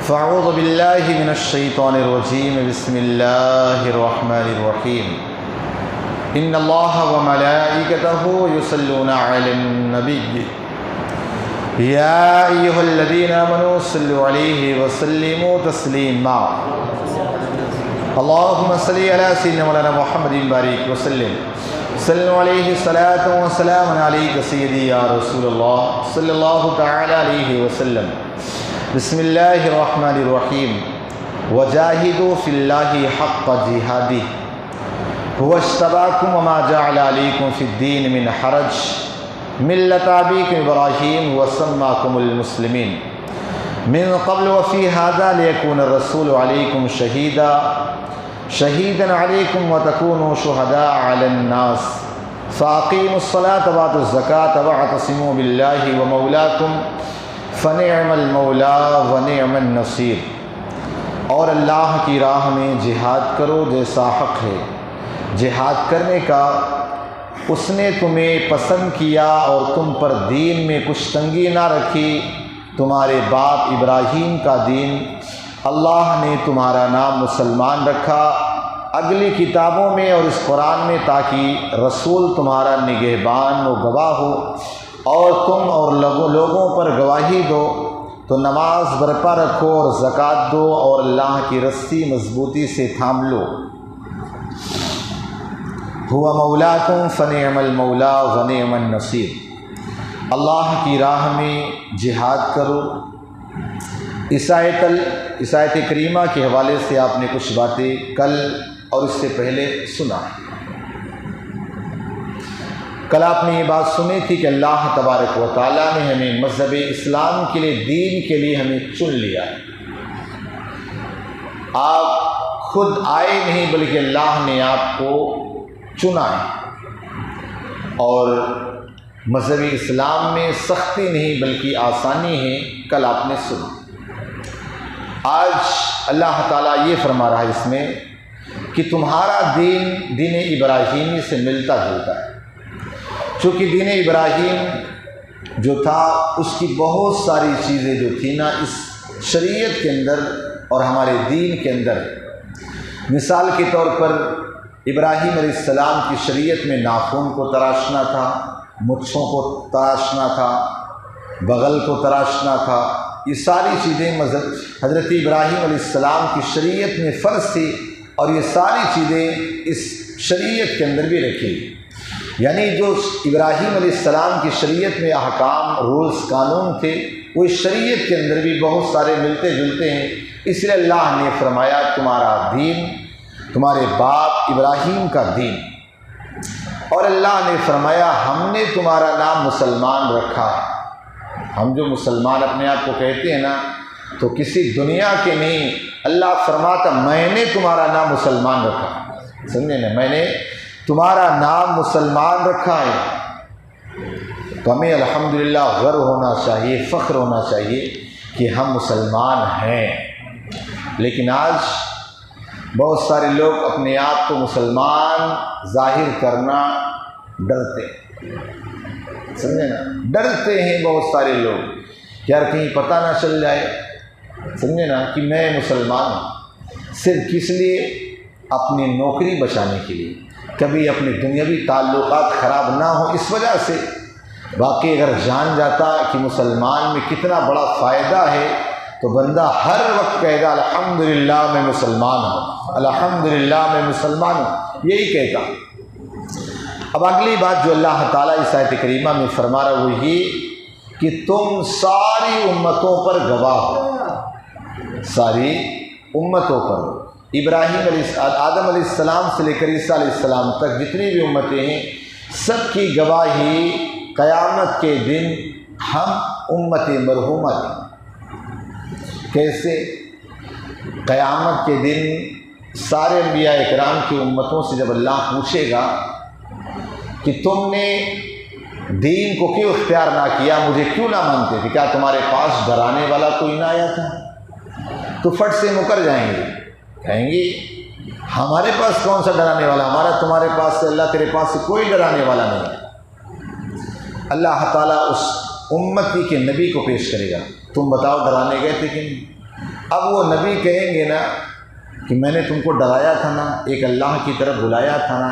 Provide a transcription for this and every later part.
فاعوذ باللہ من الشیطان الرجیم بسم اللہ الرحمن الرحیم ان اللہ وملائکتہ یصلون علی النبی یا ایہا الذین آمنوا صلوا علیہ وسلموا تسلیما اللہم صلی علی سیدنا مولانا محمد بارک وسلم صلوا علیہ صلاۃ و سلام علیک سیدی یا رسول اللہ صلی اللہ تعالی علیہ وسلم بسم اللہ الرحمن الرحیم وجاہدوا فی اللہ حق جہادہ هو اجتباکم وما جعل علیکم فی الدین من حرج ملۃ ابیکم ابراہیم وسماکم المسلمین من قبل وفی ھذا لیکون الرسول علیکم شہیدا علیکم وتکونوا شہداء علی الناس فاقیموا الصلاۃ وآتوا الزکاۃ واعتصموا باللہ ومولاکم فنعم المولا ونعم النصیر۔ اور اللہ کی راہ میں جہاد کرو جیسا حق ہے جہاد کرنے کا، اس نے تمہیں پسند کیا اور تم پر دین میں کچھ تنگی نہ رکھی، تمہارے باپ ابراہیم کا دین اللہ نے تمہارا نام مسلمان رکھا اگلی کتابوں میں اور اس قرآن میں، تاکہ رسول تمہارا نگہبان و گواہ ہو اور تم اور لوگوں پر گواہی دو، تو نماز برپا رکھو اور زکوٰۃ دو اور اللہ کی رسی مضبوطی سے تھام لو۔ ہوا مولاکم فنعم المولا ونعم النصیر۔ اللہ کی راہ میں جہاد کرو۔ اس آیت کریمہ کے حوالے سے آپ نے کچھ باتیں کل اور اس سے پہلے سنا۔ کل آپ نے یہ بات سنی تھی کہ اللہ تبارک و تعالیٰ نے ہمیں مذہب اسلام کے لیے، دین کے لیے ہمیں چن لیا ہے۔ آپ خود آئے نہیں بلکہ اللہ نے آپ کو چنا ہے، اور مذہب اسلام میں سختی نہیں بلکہ آسانی ہے، کل آپ نے سنا۔ آج اللہ تعالیٰ یہ فرما رہا ہے اس میں کہ تمہارا دین ابراہیمی سے ملتا جلتا ہے، چونکہ دین ابراہیم جو تھا اس کی بہت ساری چیزیں جو تھیں نا اس شریعت کے اندر اور ہمارے دین کے اندر، مثال کے طور پر ابراہیم علیہ السلام کی شریعت میں ناخن کو تراشنا تھا، مچھوں کو تراشنا تھا، بغل کو تراشنا تھا، یہ ساری چیزیں حضرت ابراہیم علیہ السلام کی شریعت میں فرض تھی، اور یہ ساری چیزیں اس شریعت کے اندر بھی رکھی۔ یعنی جو ابراہیم علیہ السلام کی شریعت میں احکام، رولز، قانون تھے، وہ اس شریعت کے اندر بھی بہت سارے ملتے جلتے ہیں۔ اس لیے اللہ نے فرمایا تمہارا دین تمہارے باپ ابراہیم کا دین، اور اللہ نے فرمایا ہم نے تمہارا نام مسلمان رکھا ہے۔ ہم جو مسلمان اپنے آپ کو کہتے ہیں نا، تو کسی دنیا کے نہیں، اللہ فرماتا میں نے تمہارا نام مسلمان رکھا ہے، سمجھے نا، میں نے تمہارا نام مسلمان رکھا ہے۔ تو ہمیں الحمدللہ غرو ہونا چاہیے، فخر ہونا چاہیے کہ ہم مسلمان ہیں۔ لیکن آج بہت سارے لوگ اپنے آپ کو مسلمان ظاہر کرنا ڈرتے ہیں، سمجھے نا، ڈرتے ہیں بہت سارے لوگ کہ یار کہیں پتہ نہ چل جائے، سمجھے نا، کہ میں مسلمان ہوں، صرف کس لیے؟ اپنی نوکری بچانے کے لیے، کبھی اپنے دنیاوی تعلقات خراب نہ ہوں اس وجہ سے۔ باقی اگر جان جاتا کہ مسلمان میں کتنا بڑا فائدہ ہے تو بندہ ہر وقت کہے گا الحمدللہ میں مسلمان ہوں، الحمدللہ میں مسلمان ہوں، یہی کہتا۔ اب اگلی بات جو اللہ تعالیٰ اس آیت کریمہ میں فرما رہا وہ یہ کہ تم ساری امتوں پر گواہ ہو، ساری امتوں پر، آدم علیہ السلام سے لے کر عیسیٰ علیہ السلام تک جتنی بھی امتیں ہیں، سب کی گواہی قیامت کے دن ہم امت مرحومہ دیں۔ کیسے؟ قیامت کے دن سارے انبیاء اکرام کی امتوں سے جب اللہ پوچھے گا کہ تم نے دین کو کیوں اختیار نہ کیا، مجھے کیوں نہ مانتے تھے، کیا تمہارے پاس ڈرانے والا کوئی نہ آیا تھا؟ تو فٹ سے مکر جائیں گے، کہیں گے ہمارے پاس کون سا ڈرانے والا، ہمارا تمہارے پاس سے، اللہ تیرے پاس سے کوئی ڈرانے والا نہیں ہے۔ اللہ تعالیٰ اس امتی کے نبی کو پیش کرے گا، تم بتاؤ ڈرانے گئے تھے کہ نہیں؟ اب وہ نبی کہیں گے نا کہ میں نے تم کو ڈرایا تھا نا، ایک اللہ کی طرف بلایا تھا نا،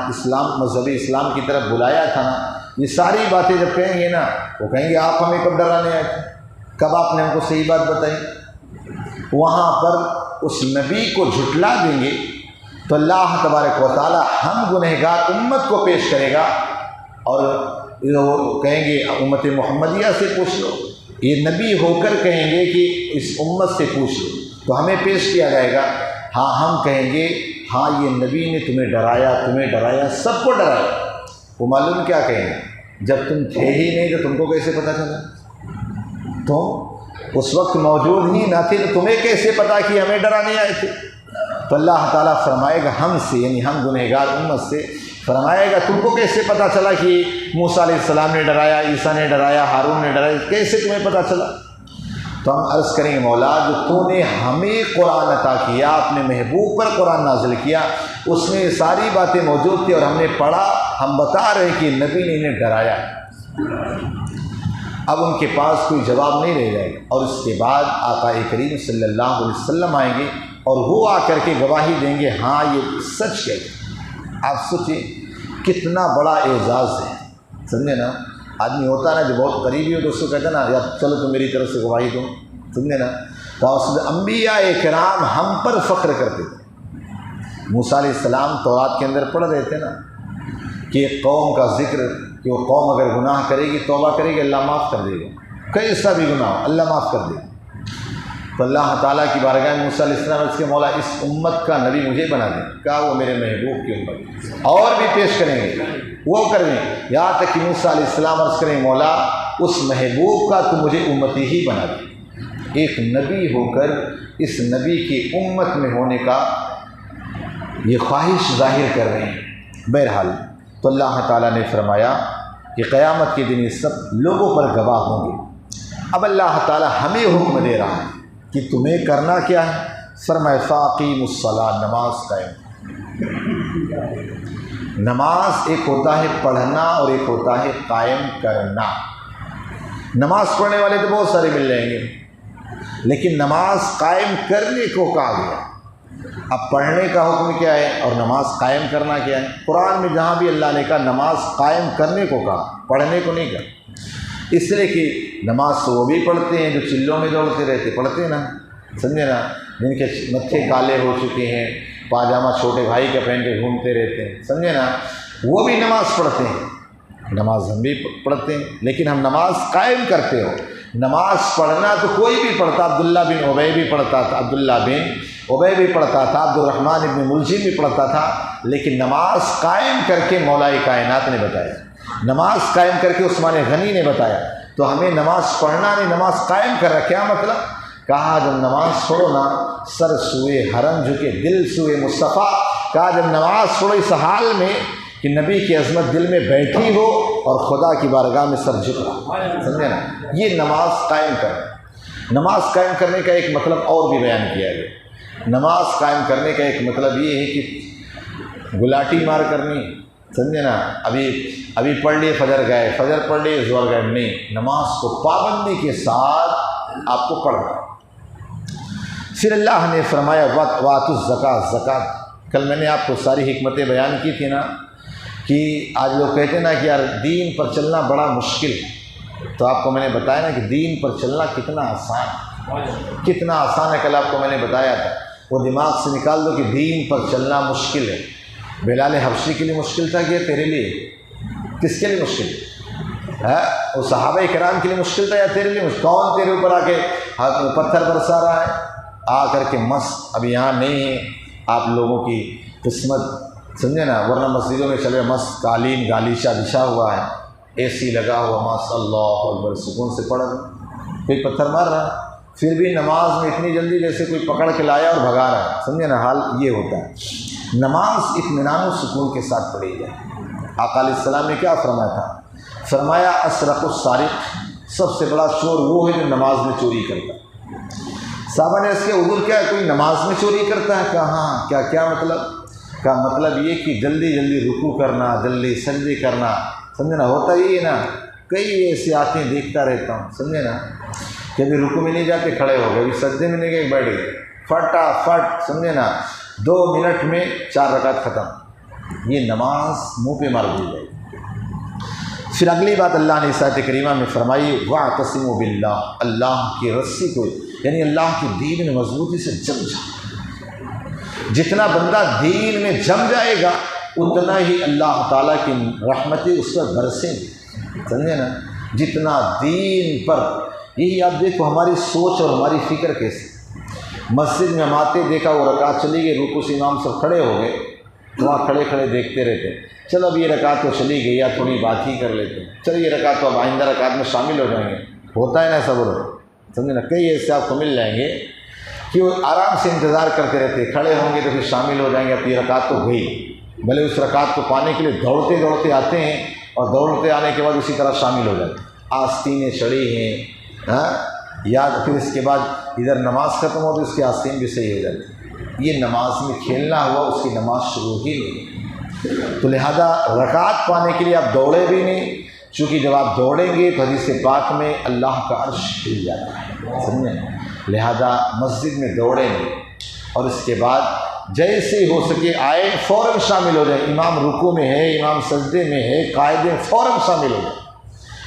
مذہب اسلام کی طرف بلایا تھا نا، یہ ساری باتیں جب کہیں گے نا، وہ کہیں گے آپ ہمیں کب ڈرانے آئے تھے، کب آپ نے ہم کو صحیح بات بتائی؟ وہاں پر اس نبی کو جھٹلا دیں گے تو اللہ تبارک و تعالی ہم گنہگار امت کو پیش کرے گا اور وہ کہیں گے امت محمدیہ سے پوچھ لو، یہ نبی ہو کر کہیں گے کہ اس امت سے پوچھ لو، تو ہمیں پیش کیا جائے گا، ہاں ہم کہیں گے ہاں یہ نبی نے تمہیں ڈرایا، سب کو ڈرایا۔ وہ معلوم کیا کہیں گے، جب تم تھے ہی نہیں تو تم کو کیسے پتہ چلا؟ تم اس وقت موجود ہی نہ تھے تو تمہیں کیسے پتا کہ ہمیں ڈرانے آئے تھے؟ تو اللہ تعالیٰ فرمائے گا ہم سے، یعنی ہم گنہگار امت سے فرمائے گا تم کو کیسے پتہ چلا کہ موسیٰ علیہ السلام نے ڈرایا، عیسیٰ نے ڈرایا، ہارون نے ڈرایا، کیسے تمہیں پتہ چلا؟ تو ہم عرض کریں گے مولا جو تو نے ہمیں قرآن عطا کیا، اپنے محبوب پر قرآن نازل کیا، اس میں یہ ساری باتیں موجود تھی اور ہم نے پڑھا، ہم بتا رہے کہ نبی نے انہیں ڈرایا۔ اب ان کے پاس کوئی جواب نہیں رہ جائے گا، اور اس کے بعد آقا کریم صلی اللہ علیہ وسلم آئیں گے اور وہ آ کر کے گواہی دیں گے ہاں یہ سچ کہتے ہیں۔ آپ سوچیں کتنا بڑا اعزاز ہے، سمجھے نا؟ آدمی ہوتا ہے نا جو بہت قریبی ہو تو اس کو کہتے ہیں نا یار چلو تو میری طرف سے گواہی دو، سمجھے نا؟ تو انبیاء کرام ہم پر فخر کرتے تھے۔ موسیٰ علیہ السلام تورات کے اندر پڑھ رہے تھے نا کہ ایک قوم کا ذکر کہ وہ قوم اگر گناہ کرے گی، توبہ کرے گی، اللہ معاف کر دے گا، کیسا بھی گناہ ہو اللہ معاف کر دے گا۔ تو اللہ تعالیٰ کی بارگاہ میں موسیٰ علیہ السلام اس کے مولا اس امت کا نبی مجھے بنا دیں، کہا وہ میرے محبوب کی امت، اور بھی پیش کریں گے، وہ کریں گے، یہاں تک کہ موسیٰ علیہ السلام عرض کریں مولا اس محبوب کا تو مجھے امتی ہی بنا دے۔ ایک نبی ہو کر اس نبی کی امت میں ہونے کا یہ خواہش ظاہر کر رہے ہیں۔ بہرحال تو اللہ تعالیٰ نے فرمایا کہ قیامت کے دن یہ سب لوگوں پر گواہ ہوں گے۔ اب اللہ تعالیٰ ہمیں حکم دے رہا ہے کہ تمہیں کرنا کیا ہے؟ فرمائے فاقیموا الصلاۃ، نماز قائم۔ نماز ایک ہوتا ہے پڑھنا اور ایک ہوتا ہے قائم کرنا۔ نماز پڑھنے والے تو بہت سارے مل جائیں گے، لیکن نماز قائم کرنے کو کہا گیا۔ اب پڑھنے کا حکم کیا ہے اور نماز قائم کرنا کیا ہے؟ قرآن میں جہاں بھی اللہ نے کہا نماز قائم کرنے کو کہا، پڑھنے کو نہیں کہا، اس لیے کہ نماز تو وہ بھی پڑھتے ہیں جو چلوں میں دوڑتے رہتے، پڑھتے ہیں نا، سمجھے نا، جن کے متھے کالے ہو چکے ہیں، پاجامہ چھوٹے بھائی کا پہن کے گھومتے رہتے ہیں، سمجھے نا، وہ بھی نماز پڑھتے ہیں۔ نماز ہم بھی پڑھتے ہیں، لیکن ہم نماز قائم کرتے ہو۔ نماز پڑھنا تو کوئی بھی پڑھتا، عبداللہ بن ابی بھی پڑھتا تھا، عبداللہ بن ابی بھی پڑھتا تھا، عبد الرحمن ابن ملجم بھی پڑھتا تھا، لیکن نماز قائم کر کے مولا کائنات نے بتایا، نماز قائم کر کے عثمان غنی نے بتایا۔ تو ہمیں نماز پڑھنا نہیں، نماز قائم کر رہا، کیا مطلب؟ کہا جب نماز پڑھو نا سر سوئے حرم جھکے دل سوئے مصطفیٰ، کہا جب نماز پڑھو اس حال میں کہ نبی کی عظمت دل میں بیٹھی ہو اور خدا کی بارگاہ میں سر جھک رہا، سمجھے نا، یہ نماز قائم کرنا۔ نماز قائم کرنے کا ایک مطلب اور بھی بیان کیا گیا۔ نماز قائم کرنے کا ایک مطلب یہ ہے کہ گلاٹی مار کرنی، سمجھے نا، ابھی پڑھ لیے فجر گئے، فجر پڑھ لیے ظہر گئے، نہیں، نماز کو پابندی کے ساتھ آپ کو پڑھنا۔ پھر اللہ نے فرمایا وَآتُوا الزَّکَاۃَ، زکوٰۃ۔ کل میں نے آپ کو ساری حکمتیں بیان کی تھی نا کہ آج لوگ کہتے ہیں نا کہ یار دین پر چلنا بڑا مشکل ہے، تو آپ کو میں نے بتایا نا کہ دین پر چلنا کتنا آسان ہے، کتنا آسان ہے۔ کل آپ کو میں نے بتایا تھا، وہ دماغ سے نکال دو کہ دین پر چلنا مشکل ہے۔ بلال حبشی کے لیے مشکل تھا کہ تیرے لیے؟ کس کے لیے مشکل ہے؟ وہ صحابہ کرام کے لیے مشکل تھا یا تیرے لیے مشکل؟ کون تیرے اوپر آ کے پتھر برسا رہا ہے آ کر کے؟ مست اب یہاں نہیں ہے آپ لوگوں کی قسمت، سمجھے نا، ورنہ مسجدوں میں چلے مست قالین گالیچہ بچھا ہوا ہے، اے سی لگا ہوا، ماشاء اللہ اکبر، سکون سے پڑھ رہا، کوئی پتھر مار رہا، پھر بھی نماز میں اتنی جلدی جیسے کوئی پکڑ کے لایا اور بھگا رہا ہے، سمجھے نا، حال یہ ہوتا ہے۔ نماز اطمینان و سکون کے ساتھ پڑھی جائے۔ آقا علیہ السلام نے کیا فرمایا تھا؟ فرمایا اسرق السارق، سب سے بڑا چور وہ ہے جو نماز میں چوری کرتا ہے۔ صحابہ نے اس کے حضور کیا کوئی نماز میں چوری کرتا ہے؟ کہا ہاں۔ کیا مطلب؟ کا مطلب یہ کہ جلدی جلدی رکوع کرنا، جلدی سجدے کرنا، سمجھے نا، ہوتا ہی ہے نا، کئی ایسے آتے ہیں دیکھتا رہتا ہوں، سمجھے نا، کہ ابھی رکوع میں نہیں جاتے کھڑے ہو گئے، ابھی سجدے میں نہیں گئے بیٹھ گئے، فٹافٹ سمجھے نا 2 منٹ میں 4 رکعت ختم، یہ نماز منہ پہ مار دی جائے گی۔ پھر اگلی بات اللہ نے اس آیت کریمہ میں فرمائی وَاعْتَصِمُوا بِاللَّهِ، اللہ کی رسی کو یعنی اللہ کی دین میں مضبوطی سے جم جائے۔ جتنا بندہ دین میں جم جائے گا اتنا ہی اللہ تعالیٰ کی رحمتیں اس پر برسیں گی، سمجھے نا۔ جتنا دین پر، یہی آپ دیکھو ہماری سوچ اور ہماری فکر کیسے، مسجد میں ہم آتے دیکھا وہ رکعت چلی گئی، رکوع سے امام سب کھڑے ہو گئے، وہاں کھڑے کھڑے دیکھتے رہتے، چلو اب یہ رکعت تو چلی گئی یا تھوڑی بات ہی کر لیتے، چلو یہ رکعت تو اب آئندہ رکعت میں شامل ہو جائیں گے، ہوتا ہے نا صبر، سمجھے نا۔ کئی ایسے آپ کو مل جائیں گے کہ وہ آرام سے انتظار کرتے رہتے، کھڑے ہوں گے تو پھر شامل ہو جائیں گے، اب یہ رکعت تو گئی، بھلے اس رکعت کو پانے کے لیے دوڑتے دوڑتے آتے ہیں اور دوڑتے آنے کے بعد اسی طرح شامل ہو جاتے ہیں، آستینیں چڑھی ہیں، یا پھر اس کے بعد ادھر نماز ختم ہو تو اس کے آستین بھی صحیح ہو جاتی، یہ نماز میں کھیلنا ہوا، اس کی نماز شروع ہی نہیں۔ تو لہذا رکعت پانے کے لیے آپ دوڑے بھی نہیں، چونکہ جب آپ دوڑیں گے تو حدیث پاک میں اللہ کا عرش ہل جاتا ہے، سمجھیں، لہذا مسجد میں دوڑیں گے اور اس کے بعد جیسے ہو سکے آئے فوراً شامل ہو جائیں، امام رکوع میں ہے، امام سجدے میں ہے، قاعدے فوراً شامل ہو جائیں،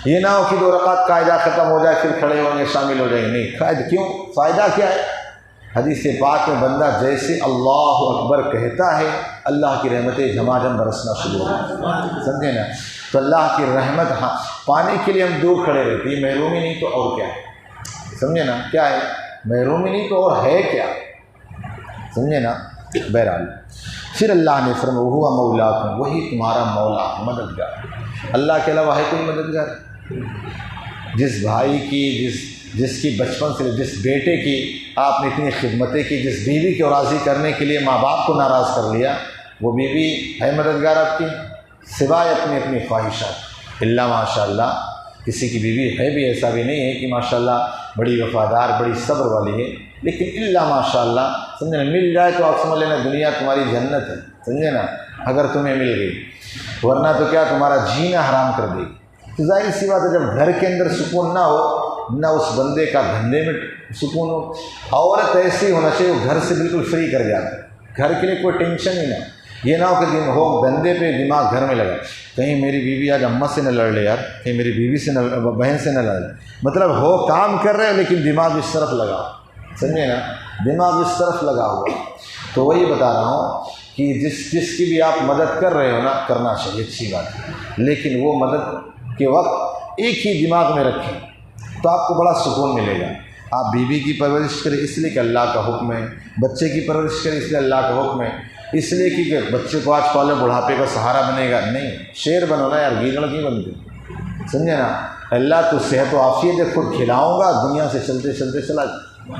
یہ نہ ہو کہ 2 رکعت قاعدہ ختم ہو جائے پھر کھڑے ہوں گے شامل ہو جائیں گے، نہیں، قاعدہ کیوں، فائدہ کیا ہے؟ حدیث پاک میں بندہ جیسے اللہ اکبر کہتا ہے اللہ کی رحمتیں جھماجھم برسنا شروع ہو جائیں، سمجھے نا۔ تو اللہ کی رحمت پانے کے لیے ہم دور کھڑے رہتے ہیں، محرومی نہیں تو اور کیا ہے، سمجھے نا، کیا ہے محرومی نہیں تو اور ہے کیا، سمجھے نا۔ بہرحال پھر اللہ نے فرمایا وَهُوَ مَوْلَاكُمْ، وہی تمہارا مولا مددگار، اللہ کے علاوہ ہے کوئی مددگار؟ جس بھائی کی جس کی بچپن سے جس بیٹے کی آپ نے اتنی خدمتیں کی، جس بیوی کو راضی کرنے کے لیے ماں باپ کو ناراض کر لیا، وہ بیوی ہے مددگار آپ کی سوائے اپنی اپنی خواہشات؟ اللہ ماشاء اللہ کسی کی بیوی ہے بھی، ایسا بھی نہیں ہے کہ ماشاء اللہ بڑی وفادار بڑی صبر والی ہے، لیکن اللہ ماشاء اللہ سمجھے نا، مل جائے تو آپ سمجھ لینا دنیا تمہاری جنت ہے، سمجھے نا، اگر تمہیں مل گئی، ورنہ تو کیا تمہارا جینا حرام کر دے گی۔ تو ظاہر سی بات ہے جب گھر کے اندر سکون نہ ہو، نہ اس بندے کا دھندے میں سکون ہو۔ عورت ایسی ہونا چاہیے وہ گھر سے بالکل فری کر جاتا ہے، گھر کے لیے کوئی ٹینشن ہی نہ، یہ نہ ہو کہ دھندے پہ دماغ گھر میں لگا، کہیں میری بیوی آج اماں سے نہ لڑ لے یار، کہیں میری بیوی سے نہ بہن سے نہ لڑ لے، مطلب ہو کام کر رہے لیکن دماغ اس طرف لگا، سمجھے نا، دماغ اس طرف لگا ہوا۔ تو وہی بتا رہا ہوں کہ جس کی بھی آپ مدد کر رہے ہو نا، کرنا چاہیے، اچھی بات ہے، لیکن وہ مدد کے وقت ایک ہی دماغ میں رکھیں تو آپ کو بڑا سکون ملے گا۔ آپ بیوی کی پرورش کریں اس لیے کہ اللہ کا حکم ہے، بچے کی پرورش کریں اس لیے اللہ کا حکم ہے، اس لیے کہ بچے کو آج پالو بڑھاپے کا سہارا بنے گا نہیں، شیر بنو نا یار، گیدڑ کیوں بنتے، سمجھے نا۔ اللہ تو صحت و عافیت ہے، خود کھلاؤں گا، دنیا سے چلتے چلتے چلا،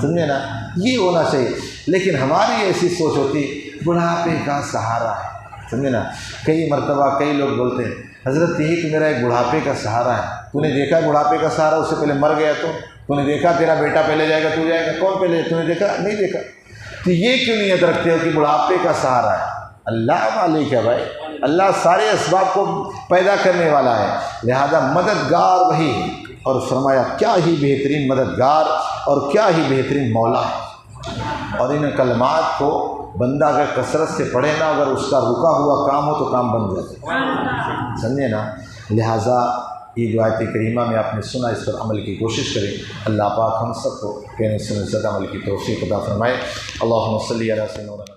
سمجھے نا، یہ ہونا چاہیے۔ لیکن ہماری ایسی سوچ ہوتی بڑھاپے کا سہارا ہے، سمجھے نا۔ کئی مرتبہ کئی لوگ بولتے ہیں حضرت یہی تو میرا ایک بڑھاپے کا سہارا ہے، تو نے دیکھا بڑھاپے کا سہارا اس سے پہلے مر گیا، تو نے دیکھا تیرا بیٹا پہلے جائے گا تو جائے گا، کون پہلے، تو نے دیکھا نہیں دیکھا، تو یہ کیوں نیت رکھتے ہو کہ بڑھاپے کا سہارا ہے؟ اللہ مالک ہے بھائی، اللہ سارے اسباب کو پیدا کرنے والا ہے، لہذا مددگار وہی ہے، اور فرمایا کیا ہی بہترین مددگار اور کیا ہی بہترین مولا ہے۔ اور ان کلمات کو بندہ اگر کثرت سے پڑھے نا، اگر اس کا رکا ہوا کام ہو تو کام بن جاتا ہے، سمجھے نا۔ لہٰذا یہ جو آیت کریمہ میں آپ نے سنا اس پر عمل کی کوشش کریں، اللہ پاک ہم سب کو کہنے سننے سے عمل کی توفیق عطا فرمائے۔ اللہم صلی علی سیدنا